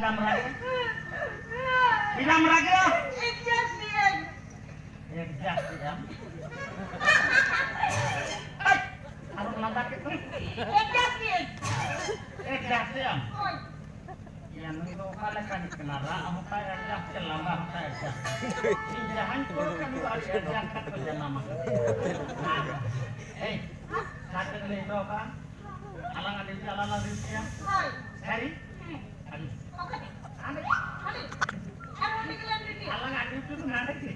Bilang raga. Bilang raga. Exhaust diam. Harus nambah itu. Exhaust diam. Yang itu kalau kan kenara, aku tak exhaust kelama tak exhaust. Jangan turun itu ada exhaust kerja nama. Kata ni itu kan? Alang ada ya. Hari? Hari. Alang ada itu mana sih?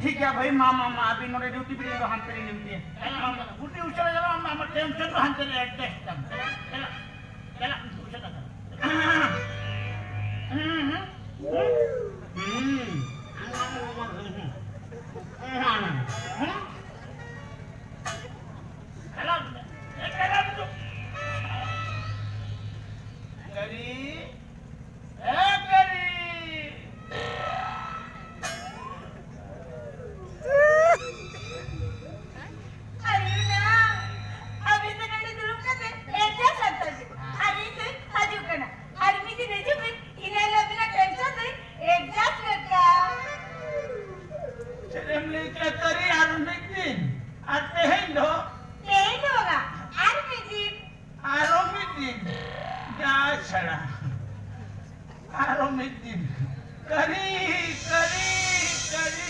ठीक है भाई मामा अभी नोरे duty पे तो हम तेरी duty है गुटी उछल जाओ हम tension तो हम तेरे एडजस्ट कर चला चला उछल जा हेलो एक कदम तो गरी एक Ela. Araw may din. Kari, kari, kari.